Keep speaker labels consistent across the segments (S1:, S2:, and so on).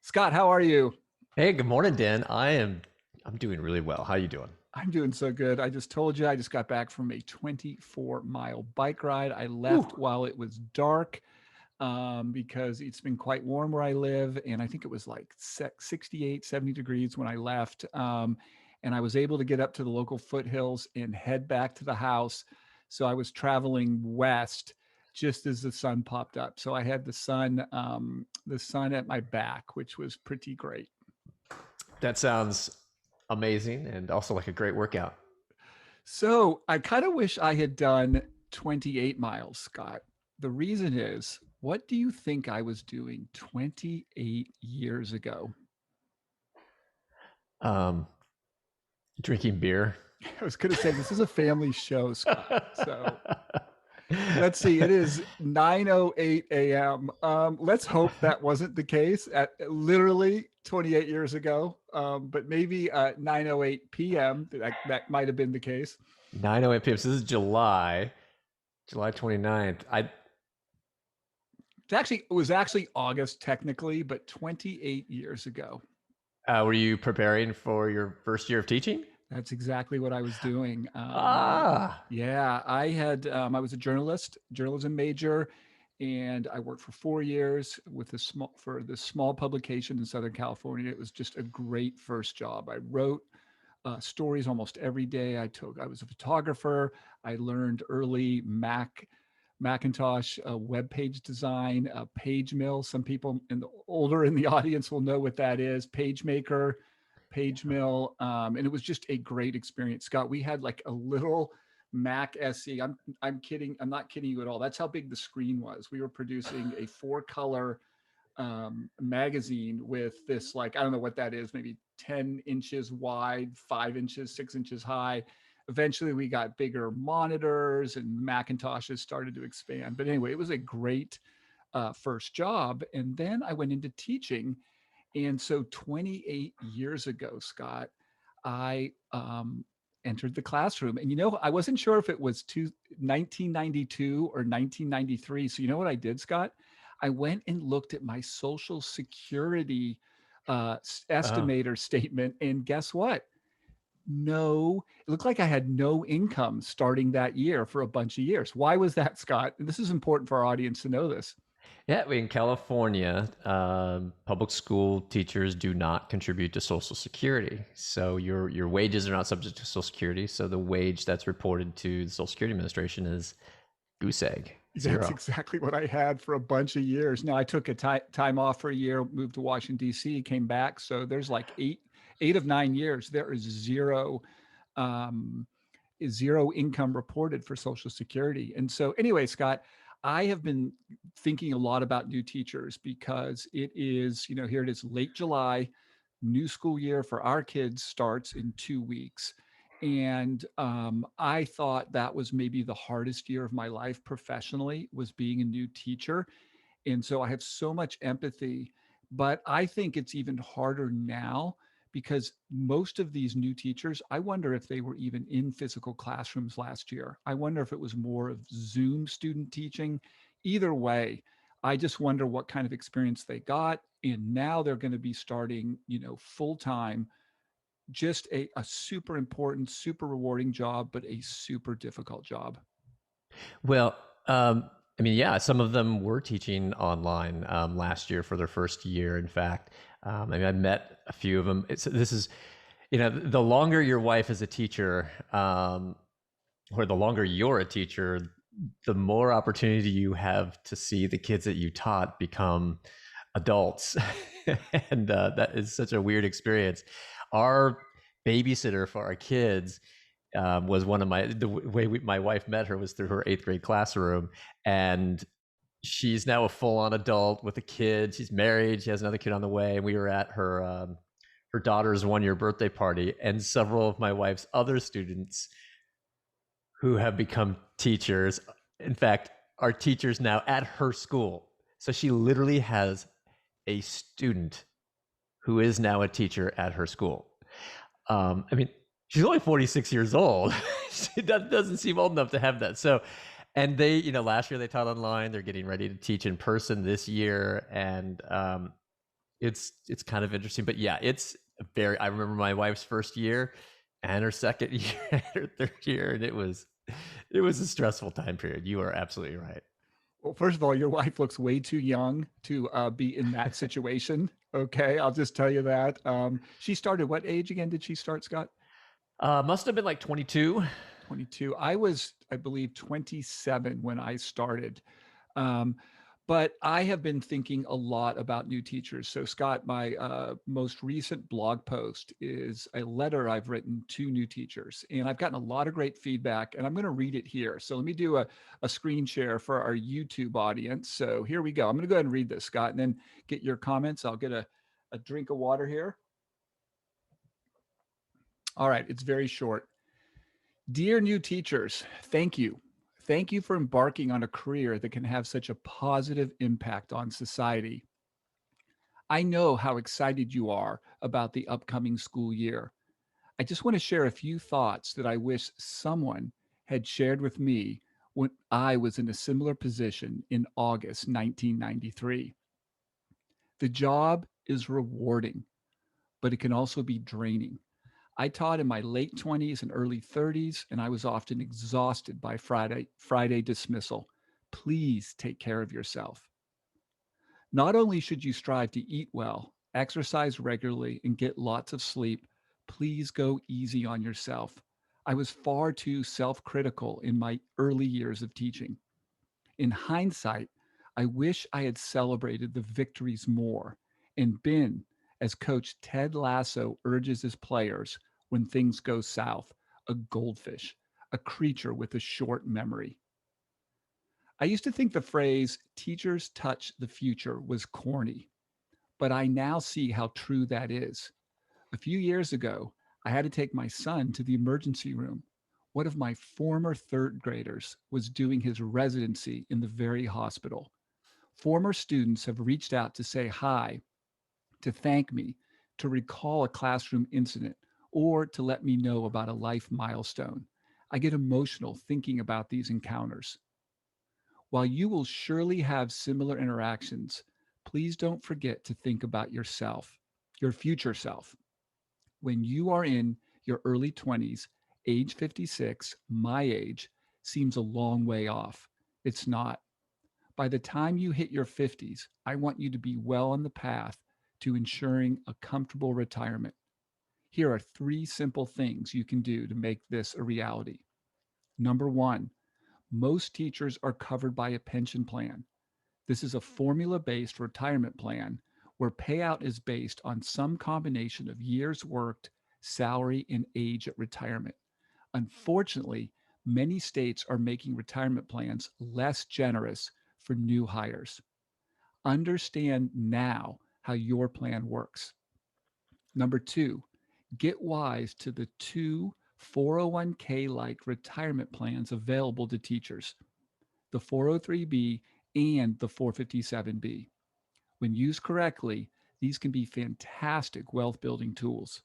S1: Scott, how are you?
S2: Hey, good morning, Dan. I'm doing really well. How you doing?
S1: I'm doing so good. I just told you I just got back from a 24-mile bike ride. I left
S2: Whew.
S1: while it was dark because it's been quite warm where I live. And I think it was like 68, 70 degrees when I left. And I was able to get up to the local foothills and head back to the house. So I was traveling west just as the sun popped up. So I had the sun at my back, which was pretty great.
S2: That sounds amazing and also like a great workout.
S1: So I kind of wish I had done 28 miles, Scott. The reason is, what do you think I was doing 28 years ago?
S2: Um, Drinking beer.
S1: I was going to say this is a family show, Scott. So let's see. It is 9:08 a.m. Let's hope that wasn't the case at literally 28 years ago. But maybe 9:08 p.m. That might have been the case.
S2: 9:08 p.m. So this is July 29th.
S1: It was actually August technically, but 28 years ago.
S2: Were you preparing for your first year of teaching?
S1: That's exactly what I was doing.
S2: Ah,
S1: Yeah, I was a journalism major, and I worked for 4 years with the small publication in Southern California. It was just a great first job. I wrote stories almost every day. I was a photographer. I learned early Macintosh web page design, page mill. Some people older in the audience will know what that is. PageMaker, page mill, and it was just a great experience. Scott, we had like a little Mac SE. I'm kidding. I'm not kidding you at all. That's how big the screen was. We were producing a four color magazine with this, like, I don't know what that is, maybe 10 inches wide, 5 inches, 6 inches high. Eventually we got bigger monitors and Macintoshes started to expand. But anyway, it was a great first job. And then I went into teaching. And so 28 years ago, Scott, I entered the classroom. And I wasn't sure if it was 1992 or 1993. So you know what I did, Scott? I went and looked at my Social Security
S2: oh.
S1: estimator statement, and guess what? No, it looked like I had no income starting that year for a bunch of years. Why was that, Scott? And this is important for our audience to know this.
S2: Yeah, in California, public school teachers do not contribute to Social Security. So your wages are not subject to Social Security. So the wage that's reported to the Social Security Administration is goose egg,
S1: That's
S2: zero.
S1: exactly what I had for a bunch of years. Now I took a time off for a year, moved to Washington D.C., came back. So there's like eight of 9 years. There um, is zero income reported for Social Security. And so anyway, Scott, I have been thinking a lot about new teachers because here it is, late July, new school year for our kids starts in 2 weeks. And I thought that was maybe the hardest year of my life professionally, was being a new teacher. And so I have so much empathy, but I think it's even harder now because most of these new teachers, I wonder if they were even in physical classrooms last year. I wonder if it was more of Zoom student teaching. Either way, I just wonder what kind of experience they got. And now they're going to be starting, full time, just a super important, super rewarding job, but a super difficult job.
S2: Well, I mean, yeah, some of them were teaching online last year for their first year. In fact, I mean, I met a few of them. This is, the longer your wife is a teacher, or the longer you're a teacher, the more opportunity you have to see the kids that you taught become adults. And that is such a weird experience. Our babysitter for our kids was one of the way my wife met her was through her eighth grade classroom. And she's now a full on adult with a kid. She's married. She has another kid on the way. And we were at her daughter's 1 year birthday party. And several of my wife's other students who have become teachers, in fact, are teachers now at her school. So she literally has a student who is now a teacher at her school. I mean, she's only 46 years old. She doesn't seem old enough to have that. So, and they, last year they taught online. They're getting ready to teach in person this year. And it's kind of interesting, but yeah, it's very. I remember my wife's first year and her second year and her third year, and it was a stressful time period. You are absolutely right.
S1: Well, first of all, your wife looks way too young to be in that situation. Okay, I'll just tell you that. She started what age again? Did she start, Scott?
S2: Must have been like 22.
S1: 22. I was, I believe, 27 when I started. Um, but I have been thinking a lot about new teachers. So, Scott, my most recent blog post is a letter I've written to new teachers, and I've gotten a lot of great feedback, and I'm going to read it here. So, let me do a screen share for our YouTube audience. So, here we go. I'm going to go ahead and read this, Scott, and then get your comments. I'll get a drink of water here. All right, it's very short. Dear new teachers, thank you. Thank you for embarking on a career that can have such a positive impact on society. I know how excited you are about the upcoming school year. I just want to share a few thoughts that I wish someone had shared with me when I was in a similar position in August 1993. The job is rewarding, but it can also be draining. I taught in my late 20s and early 30s, and I was often exhausted by Friday dismissal. Please take care of yourself. Not only should you strive to eat well, exercise regularly, and get lots of sleep, please go easy on yourself. I was far too self critical in my early years of teaching. In hindsight, I wish I had celebrated the victories more and been, as Coach Ted Lasso urges his players when things go south, a goldfish, a creature with a short memory. I used to think the phrase teachers touch the future was corny, but I now see how true that is. A few years ago, I had to take my son to the emergency room. One of my former third graders was doing his residency in the very hospital. Former students have reached out to say hi, to thank me, to recall a classroom incident, or to let me know about a life milestone. I get emotional thinking about these encounters. While you will surely have similar interactions, please don't forget to think about yourself, your future self. When you are in your early 20s, age 56, my age, seems a long way off. It's not. By the time you hit your 50s, I want you to be well on the path to ensuring a comfortable retirement. Here are three simple things you can do to make this a reality. Number one, most teachers are covered by a pension plan. This is a formula based retirement plan where payout is based on some combination of years worked, salary, and age at retirement. Unfortunately, many states are making retirement plans less generous for new hires. Understand now how your plan works. Number two, get wise to the two 401k like retirement plans available to teachers, the 403b and the 457b. When used correctly, these can be fantastic wealth building tools.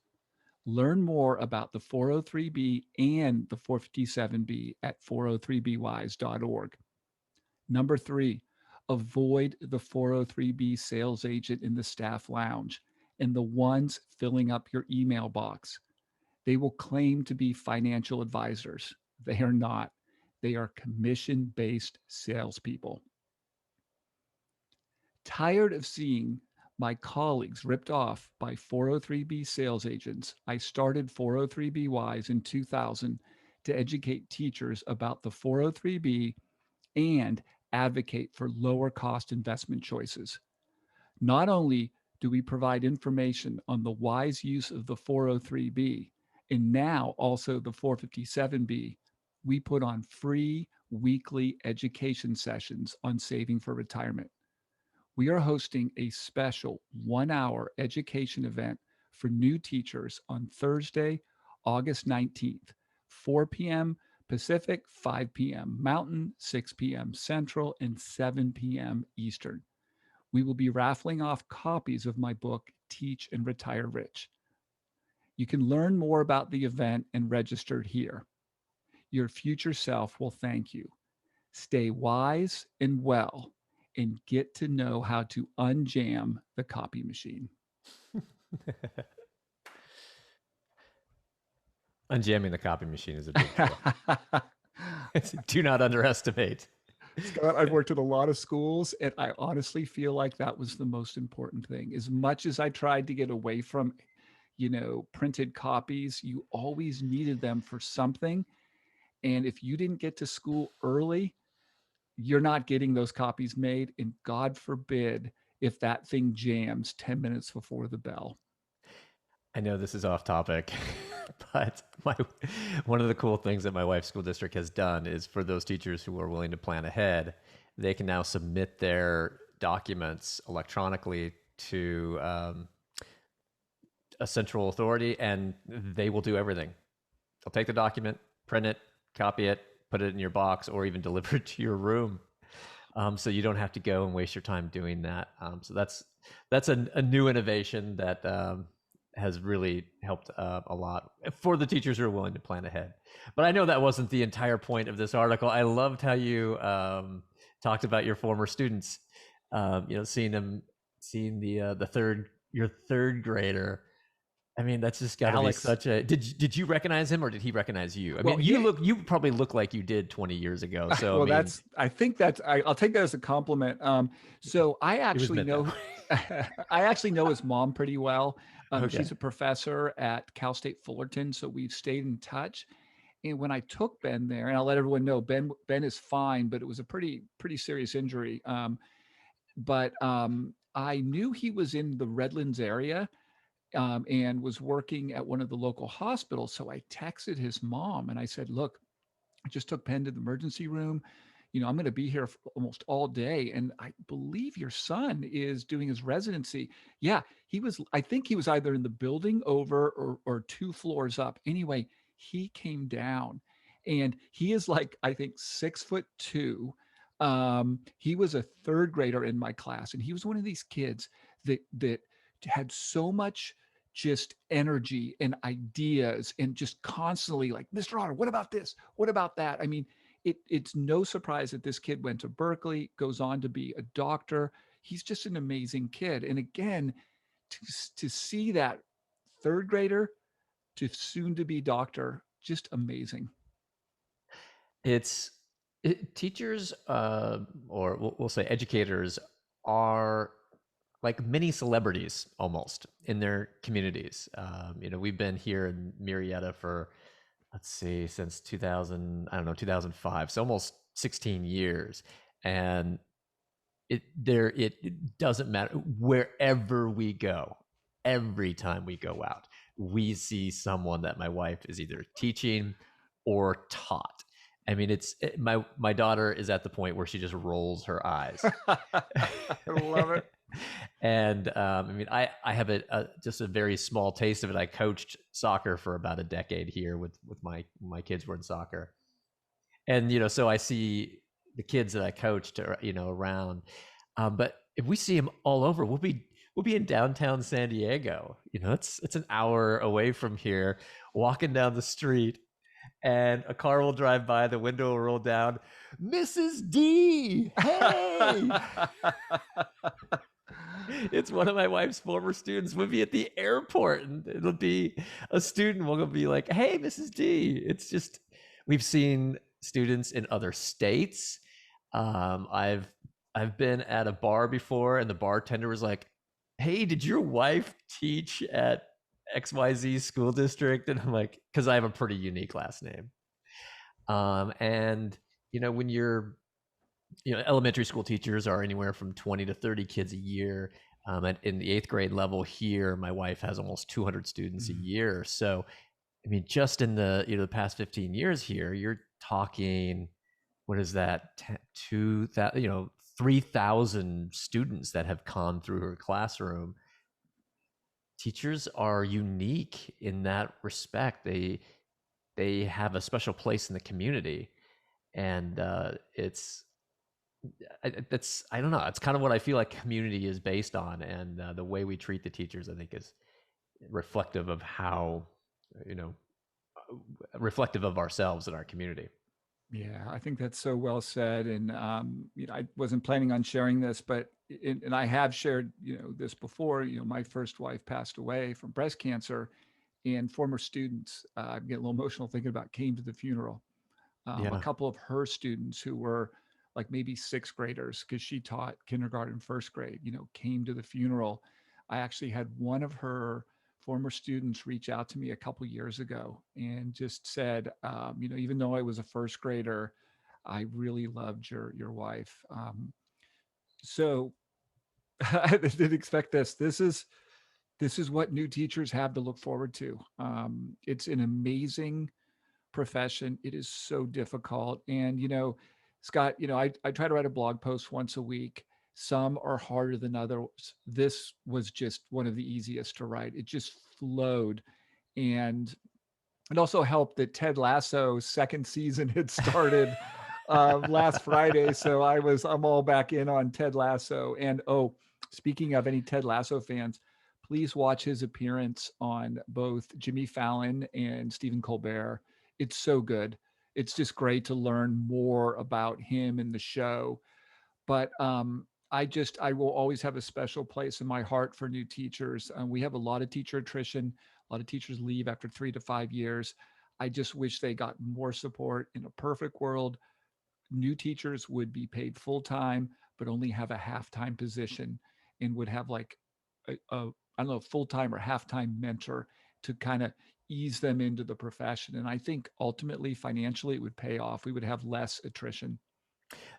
S1: Learn more about the 403b and the 457b at 403bwise.org. Number three, avoid the 403b sales agent in the staff lounge and the ones filling up your email box. They will claim to be financial advisors. They are not. They are commission based salespeople. Tired of seeing my colleagues ripped off by 403b sales agents, I started 403b Wise in 2000 to educate teachers about the 403b and advocate for lower cost investment choices. Not only do we provide information on the wise use of the 403b and now also the 457b, we put on free weekly education sessions on saving for retirement. We are hosting a special 1 hour education event for new teachers on Thursday, August 19th, 4 p.m. Pacific, 5 p.m. Mountain, 6 p.m. Central, and 7 p.m. Eastern. We will be raffling off copies of my book, Teach and Retire Rich. You can learn more about the event and register here. Your future self will thank you. Stay wise and well, and get to know how to unjam the copy machine.
S2: Unjamming the copy machine is a big deal. Do not underestimate.
S1: Scott, I've worked at a lot of schools, and I honestly feel like that was the most important thing. As much as I tried to get away from, printed copies, you always needed them for something. And if you didn't get to school early, you're not getting those copies made. And God forbid if that thing jams 10 minutes before the bell.
S2: I know this is off topic, but one of the cool things that my wife's school district has done is for those teachers who are willing to plan ahead, they can now submit their documents electronically to a central authority, and they will do everything. They'll take the document, print it, copy it, put it in your box, or even deliver it to your room. So you don't have to go and waste your time doing that. So that's a new innovation that has really helped a lot for the teachers who are willing to plan ahead. But I know that wasn't the entire point of this article. I loved how you talked about your former students. Seeing your third grader. I mean, that's just got to be
S1: Alex.
S2: such a. Did you recognize him or did he recognize you? I
S1: Well,
S2: mean,
S1: yeah.
S2: you probably look like you did 20 years ago. So I
S1: Well,
S2: mean,
S1: I think I'll take that as a compliment. So I
S2: it was
S1: actually
S2: meant that
S1: know,
S2: way.
S1: I actually know his mom pretty well.
S2: Okay.
S1: She's a professor at Cal State Fullerton, so we've stayed in touch. And when I took Ben there, and I'll let everyone know, Ben is fine, but it was a pretty serious injury. But I knew he was in the Redlands area, and was working at one of the local hospitals. So I texted his mom and I said, "Look, I just took Penn to the emergency room. I'm going to be here for almost all day. And I believe your son is doing his residency." Yeah, I think he was either in the building over or two floors up. Anyway, he came down and he is like, I think 6'2". He was a third grader in my class, and he was one of these kids that had so much just energy and ideas and just constantly like, "Mr. Otter, what about this? What about that?" I mean, it's no surprise that this kid went to Berkeley, goes on to be a doctor. He's just an amazing kid. And again, to see that third grader to soon to be doctor, just amazing.
S2: It's teachers, or we'll say educators, are like mini celebrities almost in their communities. We've been here in Marietta for, let's see, since 2000, I don't know, 2005, so almost 16 years. And it doesn't matter wherever we go. Every time we go out, we see someone that my wife is either teaching or taught. I mean, my daughter is at the point where she just rolls her eyes.
S1: I love it.
S2: And I mean, I have just a very small taste of it. I coached soccer for about a decade here with my kids were in soccer, and so I see the kids that I coached, around. But if we see them all over, we'll be in downtown San Diego. It's an hour away from here, walking down the street, and a car will drive by, the window will roll down. Mrs. D, hey! It's one of my wife's former students. We'll be at the airport, and it'll be a student will be like, "Hey, Mrs. D." It's just we've seen students in other states. I've been at a bar before, and the bartender was like, "Hey, did your wife teach at XYZ school district?" And I'm like, because I have a pretty unique last name. And when you're elementary school teachers are anywhere from 20 to 30 kids a year. In the 8th grade level here, my wife has almost 200 students a year. So, I mean, just in the past 15 years here, you're talking, what is that? 3,000 students that have gone through her classroom. Teachers are unique in that respect. They have a special place in the community, and I don't know. It's kind of what I feel like community is based on, and the way we treat the teachers, I think, is reflective of how, reflective of ourselves and our community.
S1: Yeah, I think that's so well said. And I wasn't planning on sharing this, but and I have shared, this before. My first wife passed away from breast cancer, and former students, I get a little emotional thinking about, came to the funeral. A
S2: Yeah.
S1: couple of her students who were like maybe sixth graders, because she taught kindergarten, first grade, came to the funeral. I actually had one of her former students reach out to me a couple years ago and just said, even though I was a first grader, I really loved your wife. So I didn't expect this. This is what new teachers have to look forward to. It's an amazing profession. It is so difficult. And, Scott, I try to write a blog post once a week. Some are harder than others. This was just one of the easiest to write. It just flowed. And it also helped that Ted Lasso's second season had started last Friday. So I'm all back in on Ted Lasso. And oh, speaking of any Ted Lasso fans, please watch his appearance on both Jimmy Fallon and Stephen Colbert. It's so good. It's just great to learn more about him in the show. But I will always have a special place in my heart for new teachers. We have a lot of teacher attrition. A lot of teachers leave after 3 to 5 years. I just wish they got more support. In a perfect world, new teachers would be paid full time, but only have a half time position, and would have like a I don't know, full time or half time mentor to kind of ease them into the profession. And I think ultimately, financially, it would pay off. We would have less attrition.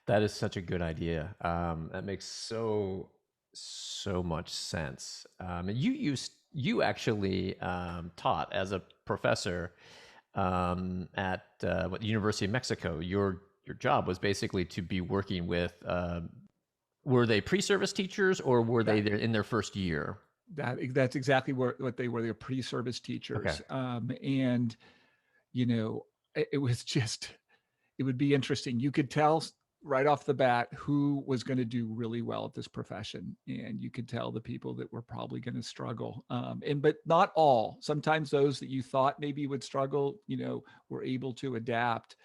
S2: That is such a good idea. That makes so much sense. And you actually taught as a professor at what University of Mexico. Your job was basically to be working with. Were they pre-service teachers or were they
S1: That
S2: there in their first year?
S1: that's exactly what they were. They were pre-service
S2: Okay.
S1: teachers, and it was just, it would be interesting. You could tell right off the bat who was going to do really well at this profession, and you could tell the people that were probably going to struggle. And but not all. Sometimes those that you thought maybe would struggle, were able to adapt.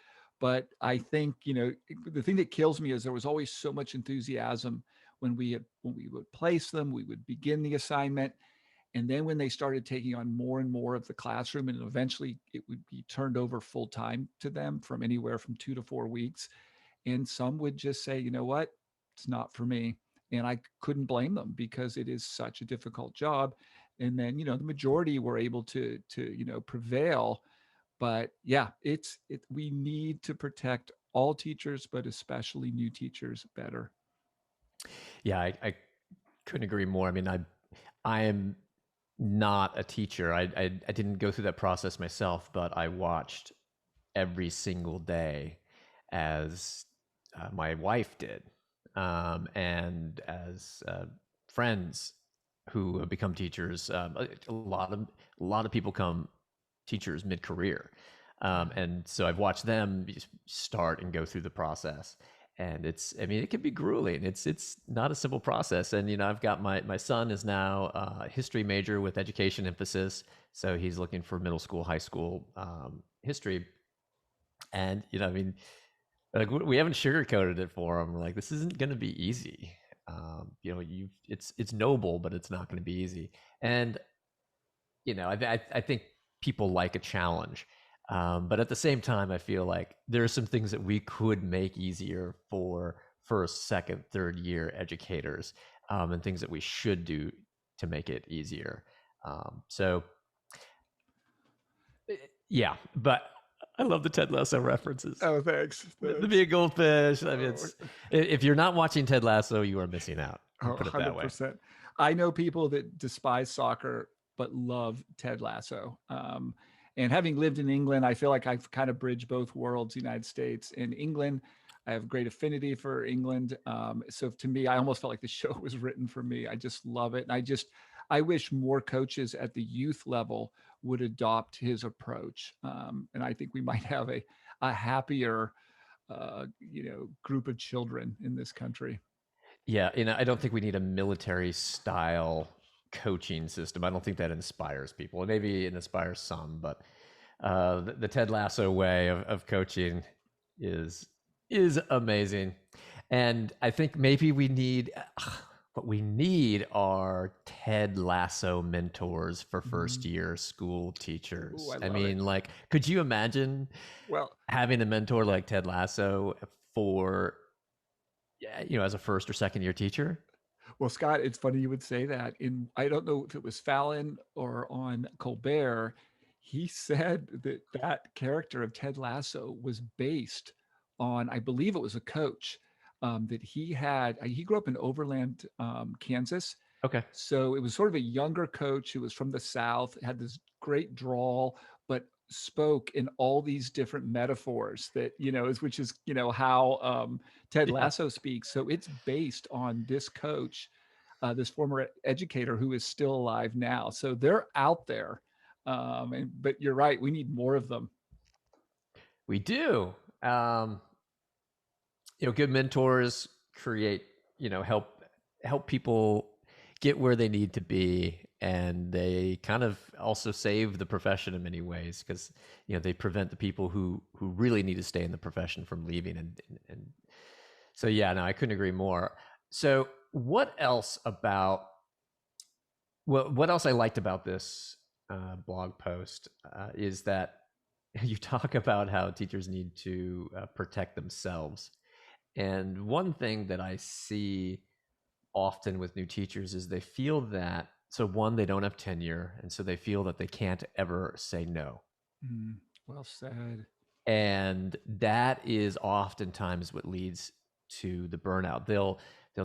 S1: But I think the thing that kills me is there was always so much enthusiasm when we would place them. We would begin the assignment, and then when they started taking on more and more of the classroom, and eventually it would be turned over full time to them from anywhere from 2 to 4 weeks. And some would just say, you know what, it's not for me. And I couldn't blame them because it is such a difficult job. And then, the majority were able to prevail. But yeah, we need to protect all teachers, but especially new teachers better.
S2: Yeah, I couldn't agree more. I mean, I am not a teacher. I didn't go through that process myself, but I watched every single day as my wife did, and as friends who have become teachers. A lot of people come teachers mid-career,
S1: Yeah.
S2: and so I've watched them start and go through the process. And I mean, it can be grueling. It's not a simple process. And I've got my son is now a history major with education emphasis, so he's looking for middle school, high school history. And I mean, like we haven't sugarcoated it for him. Like this isn't going to be easy. It's noble, but it's not going to be easy. And I think people like a challenge. But at the same time, I feel like there are some things that we could make easier for first, second, third year educators, and things that we should do to make it easier. So, yeah, but I love the Ted Lasso references.
S1: Oh, thanks.
S2: To be
S1: Thanks.
S2: a goldfish. I mean,
S1: Oh,
S2: if you're not watching Ted Lasso, you are missing out.
S1: oh,
S2: Put it that way.
S1: 100%. I know people that despise soccer but love Ted Lasso. And having lived in England, I feel like I've kind of bridged both worlds, United States and England. I have great affinity for England. So to me, I almost felt like the show was written for me. I just love it. And I wish more coaches at the youth level would adopt his approach. And I think we might have a happier, group of children in this country.
S2: Yeah, I don't think we need a military style coaching system. I don't think that inspires people. Maybe it inspires some, but the Ted Lasso way of coaching, is is amazing. And I think maybe we need what we need are Ted Lasso mentors for first
S1: Mhm.
S2: year school
S1: Ooh,
S2: teachers.
S1: I
S2: I
S1: love it.
S2: mean, like, could you imagine
S1: Well,
S2: having a mentor like Ted Lasso for, yeah, as a first or second year teacher?
S1: Well, Scott, it's funny you would say that. In I don't know if it was Fallon or on Colbert, he said that that character of Ted Lasso was based on, I believe it was a coach that he had. He grew up in Overland, Kansas,
S2: Okay.
S1: so it was sort of a younger coach who was from the South, had this great drawl, but spoke in all these different metaphors that, which is, how Ted
S2: Yeah.
S1: Lasso speaks. So it's based on this coach, this former educator who is still alive now. So they're out there. But you're right, we need more of them.
S2: We do. Um, good mentors create, help people get where they need to be, and they kind of also save the profession in many ways because they prevent the people who really need to stay in the profession from leaving, and so yeah, no, I couldn't agree more. So what else about what else I liked about this blog post is that you talk about how teachers need to protect themselves. And one thing that I see often with new teachers is they feel that, so one, they don't have tenure, and so they feel that they can't ever say no.
S1: Mm, well said.
S2: And that is oftentimes what leads to the burnout. They'll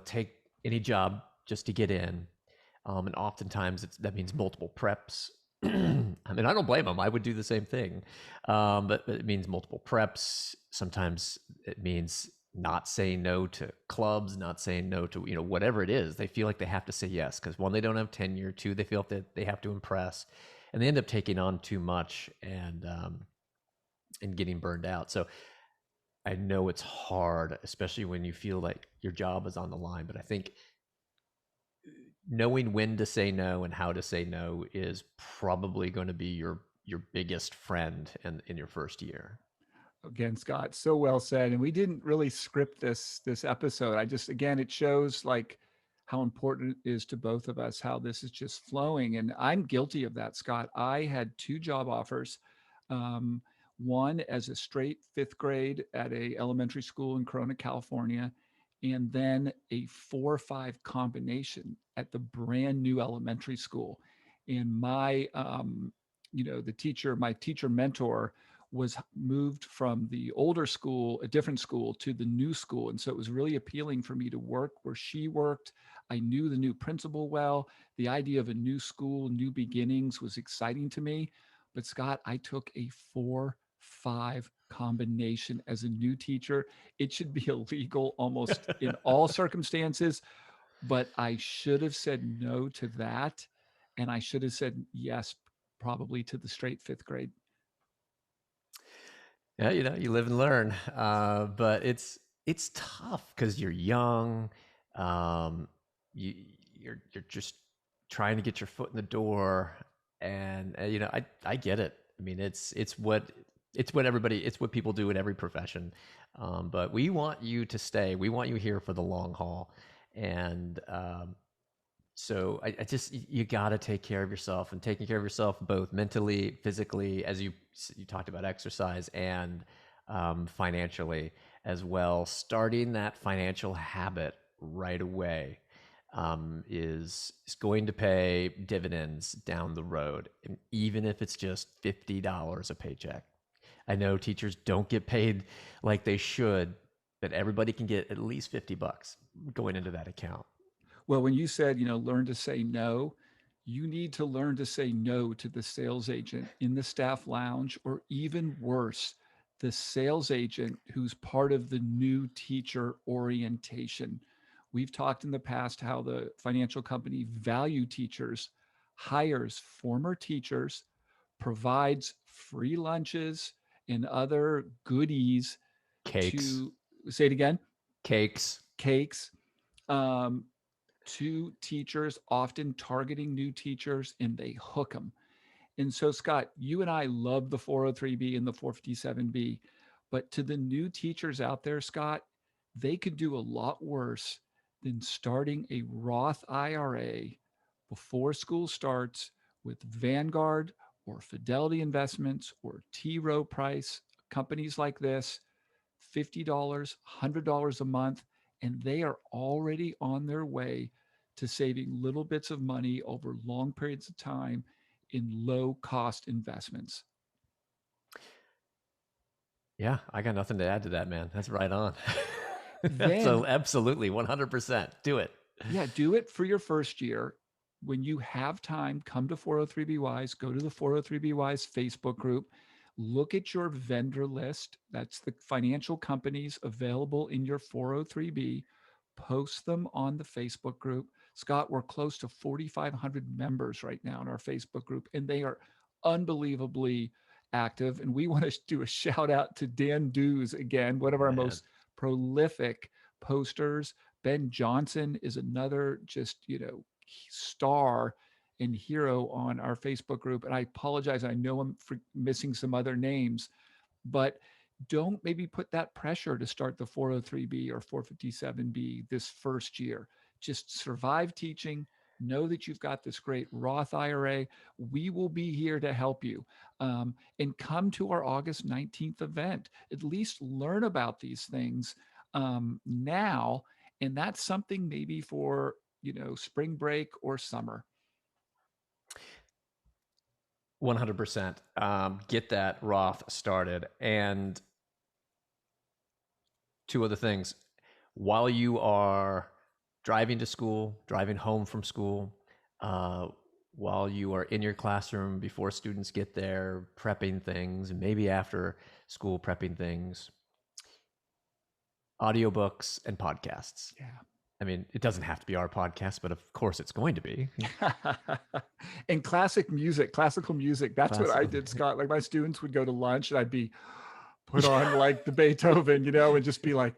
S2: take any job just to get in, and oftentimes that means multiple preps. I mean, I don't blame them. I would do the same thing, but it means multiple preps. Sometimes it means not saying no to clubs, not saying no to whatever it is. They feel like they have to say yes because one, they don't have tenure. Two, they feel that they have to impress, and they end up taking on too much and getting burned out. So I know it's hard, especially when you feel like your job is on the line. But I think knowing when to say no and how to say no is probably going to be your biggest friend in your first year.
S1: Again, Scott, so well said. And we didn't really script this episode. I just, again, it shows like how important it is to both of us, how this is just flowing. And I'm guilty of that, Scott. I had two job offers. Um, one as a straight fifth grade at a elementary school in Corona, California, and then a 4-5 combination at the brand new elementary school. And my teacher mentor was moved from the older school, a different school, to the new school. And so it was really appealing for me to work where she worked. I knew the new principal well. The idea of a new school, new beginnings was exciting to me. But Scott, I took a 4-5 combination as a new teacher. It should be illegal almost in all circumstances, but I should have said no to that. And I should have said yes, probably to the straight fifth grade.
S2: Yeah, you live and learn. But it's tough because you're young. Um, you you're just trying to get your foot in the door, and I get it. I mean, it's what people do in every profession. But we want you to stay. We want you here for the long haul, and so I just you got to take care of yourself, and taking care of yourself both mentally, physically, as you talked about exercise, and financially as well. Starting that financial habit right away is going to pay dividends down the road, and even if it's just $50 a paycheck. I know teachers don't get paid like they should, but everybody can get at least $50 going into that account.
S1: Well, when you said, learn to say no, you need to learn to say no to the sales agent in the staff lounge, or even worse, the sales agent who's part of the new teacher orientation. We've talked in the past how the financial company Value Teachers hires former teachers, provides free lunches and other goodies
S2: Cakes.
S1: to, say it again,
S2: Cakes.
S1: cakes, um, to teachers, often targeting new teachers, and they hook them. And so, Scott, you and I love the 403B and the 457B, But to the new teachers out there, Scott, they could do a lot worse than starting a Roth IRA before school starts with Vanguard or Fidelity Investments or T. Rowe Price, companies like this, $50, $100 a month, and they are already on their way to saving little bits of money over long periods of time in low cost investments.
S2: Yeah, I got nothing to add to that, man. That's right on.
S1: Then,
S2: Absolutely, 100%. Do it.
S1: yeah, do it for your first year. When you have time, come to 403BWise, go to the 403BWise Facebook group, look at your vendor list. That's the financial companies available in your 403B. Post them on the Facebook group. Scott, we're close to 4,500 members right now in our Facebook group, and they are unbelievably active. And we want to do a shout out to Dan Dews again, one of our
S2: Man.
S1: most prolific posters. Ben Johnson is another just, star and hero on our Facebook group. And I apologize. I know I'm missing some other names, but don't maybe put that pressure to start the 403B or 457B this first year. Just survive teaching. Know that you've got this great Roth IRA. We will be here to help you. And come to our August 19th event. At least learn about these things now. And that's something maybe for, spring break or summer.
S2: 100%. Get that Roth started. And two other things. While you are driving to school, driving home from school, uh, while you are in your classroom before students get there, prepping things, and maybe after school prepping things, audiobooks and podcasts.
S1: Yeah.
S2: I mean, it doesn't have to be our podcast, but of course it's going to be.
S1: And classical music. That's what I
S2: Classical.
S1: did, Scott. Like my students would go to lunch and I'd be put on like the Beethoven, and just be like,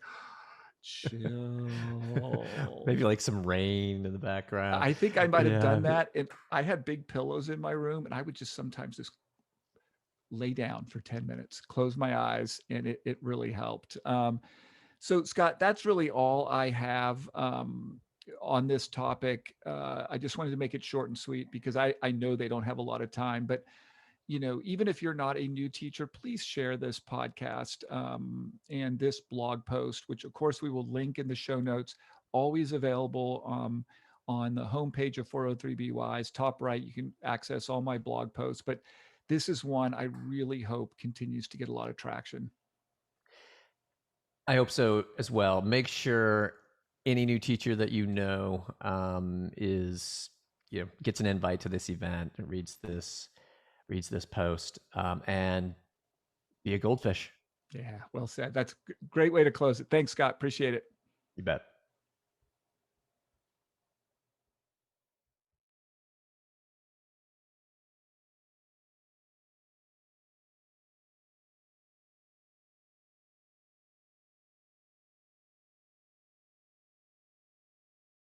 S1: chill.
S2: Maybe like some rain in the background.
S1: I think I might have
S2: Yeah.
S1: done that. And I had big pillows in my room and I would just sometimes just lay down for 10 minutes, close my eyes, and it really helped. So, Scott, that's really all I have on this topic. I just wanted to make it short and sweet because I know they don't have a lot of time. But, even if you're not a new teacher, please share this podcast and this blog post, which, of course, we will link in the show notes, always available on the homepage of 403BWise. Top right, you can access all my blog posts. But this is one I really hope continues to get a lot of traction.
S2: I hope so as well. Make sure any new teacher that you know is gets an invite to this event and reads this post and be a goldfish.
S1: Yeah, well said. That's a great way to close it. Thanks, Scott. Appreciate it.
S2: You bet.